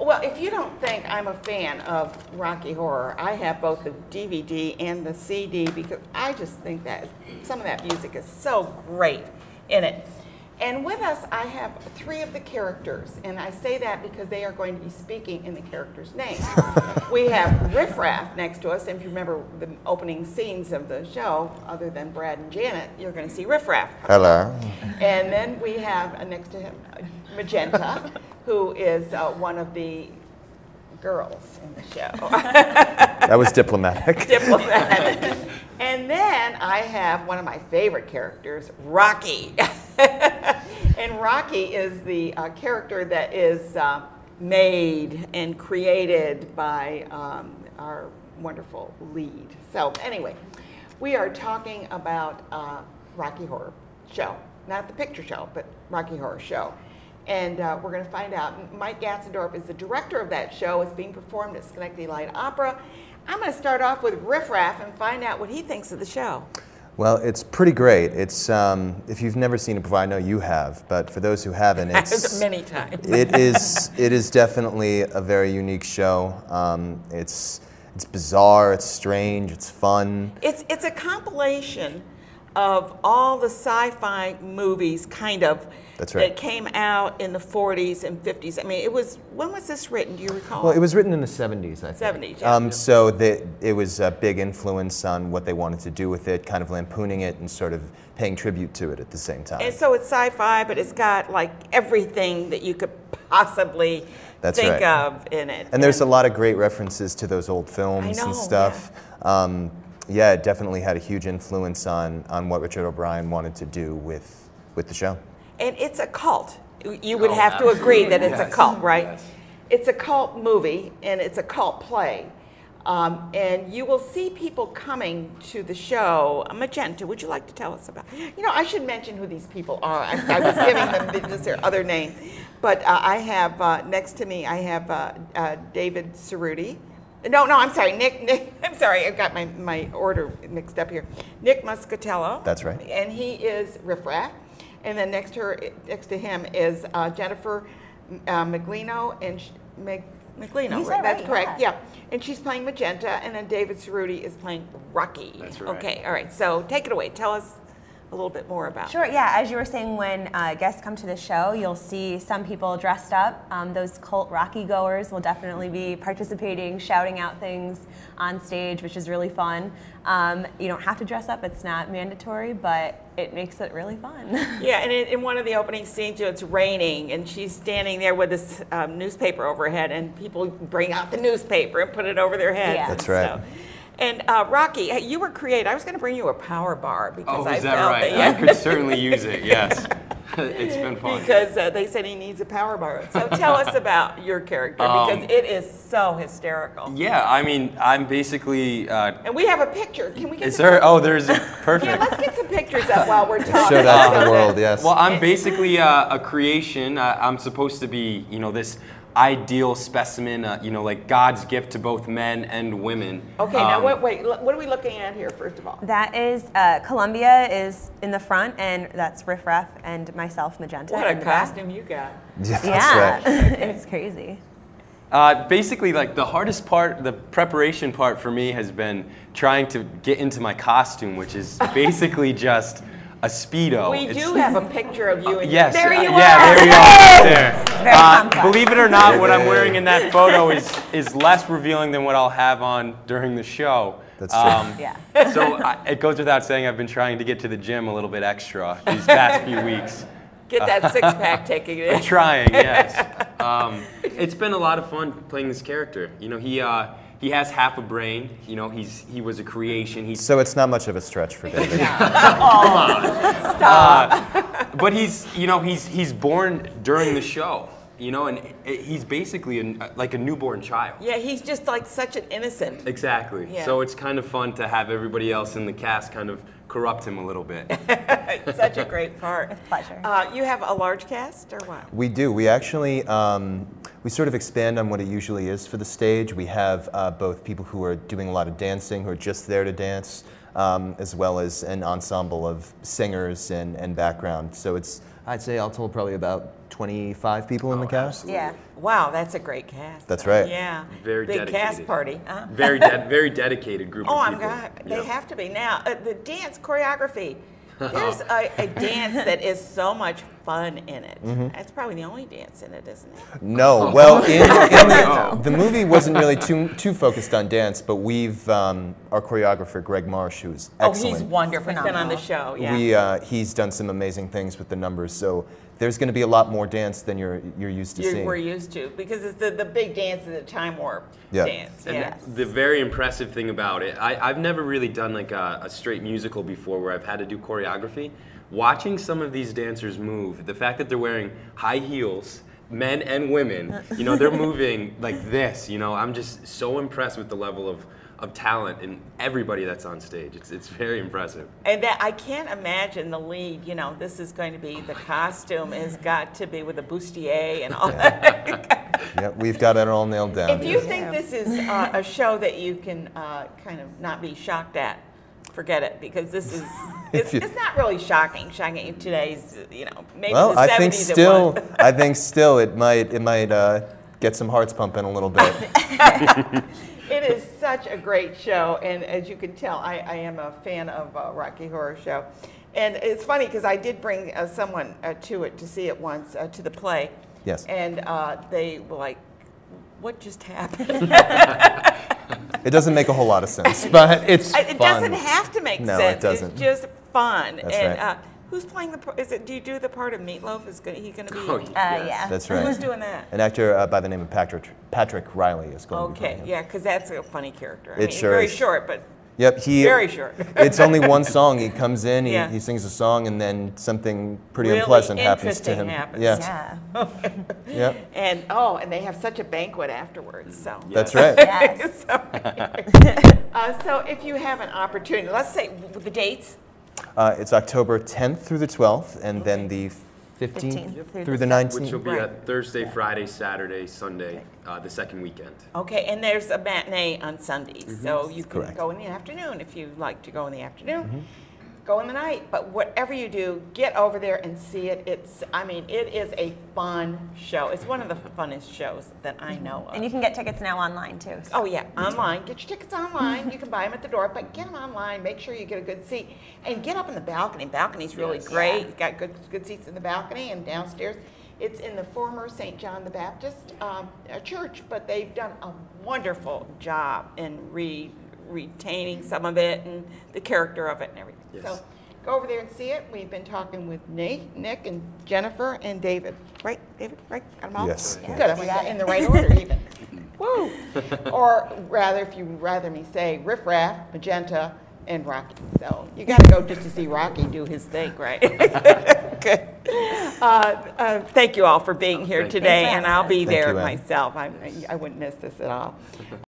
Well, if you don't think I'm a fan of Rocky Horror, I have both the DVD and the CD because I just think that some of that music is so great in it. And with us, I have 3 of the characters, and I say that because they are going to be speaking in the characters' names. We have RiffRaff next to us, and if you remember the opening scenes of the show, other than Brad and Janet, you're going to see RiffRaff. Hello. And then we have next to him Magenta, who is one of the girls in the show. That was diplomatic. Diplomatic. And then I have one of my favorite characters, Rocky. And Rocky is the character that is made and created by our wonderful lead. So anyway, we are talking about Rocky Horror Show. Not the picture show, but Rocky Horror Show. And we're going to find out. Mike Gatzendorfer is the director of that show. It's being performed at Schenectady Light Opera. I'm going to start off with RiffRaff and find out what he thinks of the show. Well, it's pretty great. It's if you've never seen it before, I know you have, but for those who haven't, it's many times. It is definitely a very unique show. It's bizarre. It's strange. It's fun. It's a compilation of all the sci-fi movies, kind of. That's right. That came out in the 40s and 50s. I mean, when was this written? Do you recall? Well, it was written in the 70s, I think. 70s, yeah. So it was a big influence on what they wanted to do with it, kind of lampooning it and sort of paying tribute to it at the same time. And so it's sci-fi, but it's got like everything that you could possibly think of in it. And there's a lot of great references to those old films and stuff. Yeah, it definitely had a huge influence on what Richard O'Brien wanted to do with the show. And it's a cult. You would have to agree that it's a cult, right? Yes. It's a cult movie, and it's a cult play. And you will see people coming to the show. Magenta, would you like to tell us about? You know, I should mention who these people are. I was giving them their other name. But I have, next to me, I have David Cerutti. No, I'm sorry, Nick, I'm sorry, I've got my order mixed up here. Nick Muscatiello. That's right. And he is RiffRaff. And then next to him is Jennifer Meglino and Meglino. Right? That's correct. Yeah. And she's playing Magenta, and then David Cerutti is playing Rocky. That's right. Okay. All right. So take it away. Tell us a little bit more about. Sure. Yeah. As you were saying, when guests come to the show, you'll see some people dressed up. Those cult Rocky goers will definitely be participating, shouting out things on stage, which is really fun. You don't have to dress up; it's not mandatory, but it makes it really fun. Yeah, and in one of the opening scenes, it's raining, and she's standing there with this newspaper over her head, and people bring out the newspaper and put it over their heads. Yeah. That's right. And Rocky, you were creative. I was going to bring you a power bar because I is that felt right? that, I could certainly use it. Yes, it's been fun. Because they said he needs a power bar. So tell us about your character because it is so hysterical. Yeah, I mean, I'm basically. And we have a picture. Can we get? Is there? Oh, there's perfect. Yeah, let's get some pictures up while we're talking. Show that to the world, yes. Well, I'm basically a creation. I'm supposed to be, this ideal specimen, like God's gift to both men and women. Okay, now wait. What are we looking at here, first of all? That is Columbia is in the front, and that's RiffRaff and myself, Magenta. What a in the back. costume you got. Yeah, that's Yeah, right. it's crazy. Basically, like the hardest part, the preparation part for me has been trying to get into my costume, which is basically just a Speedo. We do have a picture of you. Yes. There you are. Yeah, there you are. There. very complex. Believe it or not, what I'm wearing in that photo is less revealing than what I'll have on during the show. That's true. Yeah. So it goes without saying I've been trying to get to the gym a little bit extra these past few weeks. Get that six-pack taken in. I'm trying, yes. It's been a lot of fun playing this character. He has half a brain. He was a creation. So it's not much of a stretch for David. Stop. But he's born during the show. And he's basically like a newborn child. Yeah, he's just like such an innocent. Exactly. Yeah. So it's kind of fun to have everybody else in the cast kind of corrupt him a little bit. Such a great part. It's a pleasure. You have a large cast or what? We do. We actually, we sort of expand on what it usually is for the stage. We have both people who are doing a lot of dancing, who are just there to dance, as well as an ensemble of singers and background. So it's I'd say all told probably about 25 people in the cast. absolutely. Yeah. Wow, that's a great cast. That's right. Yeah. Very Big dedicated. cast party. Huh? Very dedicated group Oh, of I'm people. God. They Yep. have to be. Now, the dance choreography. There's a dance that is so much fun in it. That's probably the only dance in it, isn't it? No, well, in the movie wasn't really too focused on dance, but we've our choreographer Greg Marsh, who's excellent. Oh, he's wonderful. He's been on the show. Yeah. He's done some amazing things with the numbers. So there's going to be a lot more dance than you're used to seeing. We're used to, because it's the big dance is the time warp Yeah. dance. And Yes. the very impressive thing about it, I've never really done like a straight musical before where I've had to do choreography. Watching some of these dancers move, the fact that they're wearing high heels, men and women, you know, they're moving like this, you know, I'm just so impressed with the level of talent in everybody that's on stage. It's very impressive. And that I can't imagine the lead, you know, this is going to be, the costume has got to be with a bustier and all that. Yeah, we've got it all nailed down. If you think this is a show that you can kind of not be shocked at, forget it, because this is, it's not really shocking in today's, you know, maybe Well, the 70s I think it still, was. I think still it might get some hearts pumping a little bit. It is such a great show, and as you can tell, I am a fan of Rocky Horror Show. And it's funny because I did bring someone to it to see it once, to the play. Yes. And they were like, what just happened? It doesn't make a whole lot of sense, but it's fun. It doesn't have to make No, sense. it doesn't. It's just fun. That's and right. who's playing the part? Do you do the part of Meatloaf? Is he going to be? Oh, yes. Yeah. That's right. Who's doing that? An actor by the name of Patrick Riley is going to be playing Okay, him. yeah, because that's a funny character. It sure very is. short, but Yep, very short. It's only one song. He comes in, Yeah. he sings a song, and then something pretty Really unpleasant happens to interesting him. happens. Yeah. Yeah. Yep. And they have such a banquet afterwards. So That's right. Yes. so if you have an opportunity, let's say the dates. It's October 10th through the 12th, and then the 15th through the 19th. Which will be Right. a Thursday, Friday, Saturday, Sunday, the second weekend. Okay, and there's a matinee on Sundays, so you can Correct. go in the afternoon if you like to go in the afternoon. Go in the night, but whatever you do, get over there and see it. It is a fun show. It's one of the funnest shows that I know of. And you can get tickets now online too. So. Oh yeah, online. Get your tickets online. You can buy them at the door, but get them online. Make sure you get a good seat, and get up in the balcony. Balcony's really Yes. great. Yeah. You've got good seats in the balcony and downstairs. It's in the former St. John the Baptist church, but they've done a wonderful job in retaining some of it and the character of it and everything. Yes. So go over there and see it. We've been talking with Nick and Jennifer and David. Right, David? Right? Got them all? Yes. Good. I'm in the right order even. Woo! Or rather, if you'd rather me say, RiffRaff, Magenta, and Rocky. So you got to go just to see Rocky do his thing, right? Good. Thank you all for being here Thank you. today, Thanks for and I'll be Thank there you, Ann. myself. I wouldn't miss this at all.